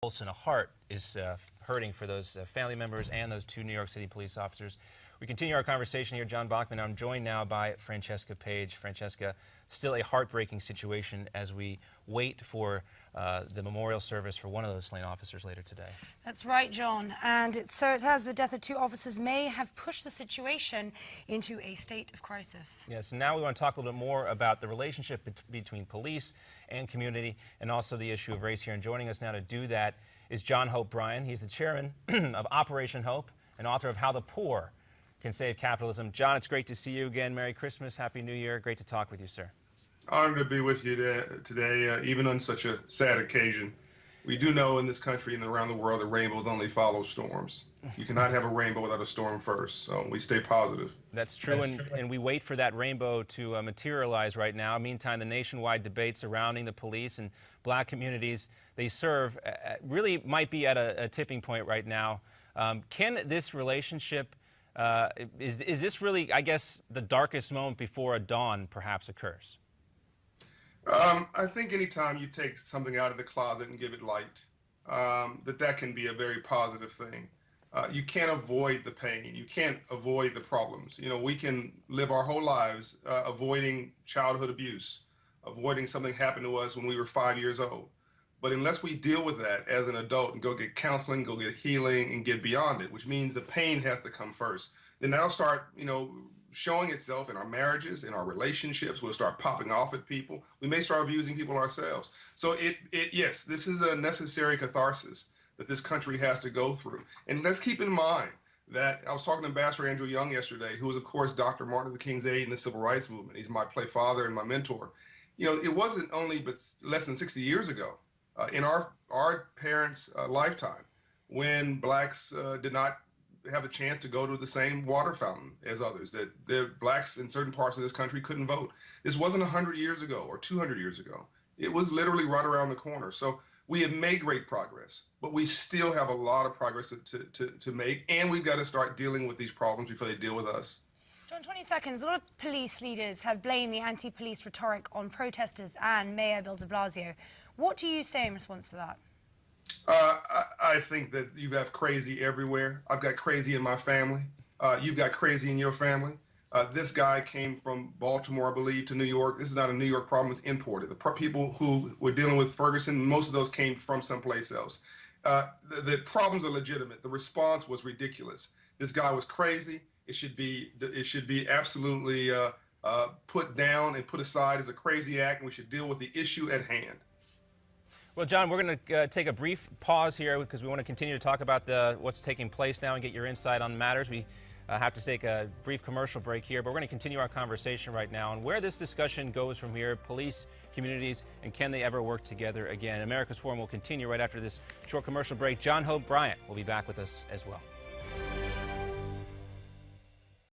pulse and a heart is hurting for those family members and those two New York City police officers. We continue our conversation here. John Bachman. I'm joined now by Francesca Page. Francesca, still a heartbreaking situation as we wait for the memorial service for one of those slain officers later today. That's right, John. And so it has. The death of two officers may have pushed the situation into a state of crisis. Yes, and now we want to talk a little bit more about the relationship between police and community and also the issue of race here. And joining us now to do that is John Hope Bryant. He's the chairman of Operation Hope and author of How the Poor Can Save Capitalism. John, it's great to see you again. Merry Christmas, Happy New Year. Great to talk with you, sir. Honored to be with you today, even on such a sad occasion. We do know in this country and around the world that rainbows only follow storms. You cannot have a rainbow without a storm first, so we stay positive. That's true, and we wait for that rainbow to materialize right now. Meantime, the nationwide debate surrounding the police and black communities they serve really might be at a tipping point right now. Can this relationship, is this really, I guess, the darkest moment before a dawn perhaps occurs? I think anytime you take something out of the closet and give it light, that can be a very positive thing. You can't avoid the pain. You can't avoid the problems. You know, we can live our whole lives avoiding childhood abuse, avoiding something happened to us when we were 5 years old. But unless we deal with that as an adult and go get counseling, go get healing, and get beyond it, which means the pain has to come first, then that'll start, showing itself in our marriages, in our relationships. We'll start popping off at people. We may start abusing people ourselves. So yes, this is a necessary catharsis that this country has to go through. And let's keep in mind that I was talking to Ambassador Andrew Young yesterday, who was, of course, Dr. Martin Luther King's aide in the Civil Rights Movement. He's my play father and my mentor. It wasn't only but less than 60 years ago, in our parents' lifetime, when blacks did not have a chance to go to the same water fountain as others, that the blacks in certain parts of this country couldn't vote. This wasn't 100 years ago or 200 years ago. It was literally right around the corner. So we have made great progress, but we still have a lot of progress to make, and we've got to start dealing with these problems before they deal with us. John, 20 seconds. A lot of police leaders have blamed the anti-police rhetoric on protesters and Mayor Bill de Blasio. What do you say in response to that? I think that you have crazy everywhere. I've got crazy in my family. You've got crazy in your family. This guy came from Baltimore, I believe, to New York. This is not a New York problem, it's imported. The people who were dealing with Ferguson, most of those came from someplace else. The problems are legitimate. The response was ridiculous. This guy was crazy. It should be absolutely put down and put aside as a crazy act, and we should deal with the issue at hand. Well, John, we're going to take a brief pause here because we want to continue to talk about what's taking place now and get your insight on matters. We have to take a brief commercial break here, but we're going to continue our conversation right now on where this discussion goes from here, police, communities, and can they ever work together again. America's Forum will continue right after this short commercial break. John Hope Bryant will be back with us as well.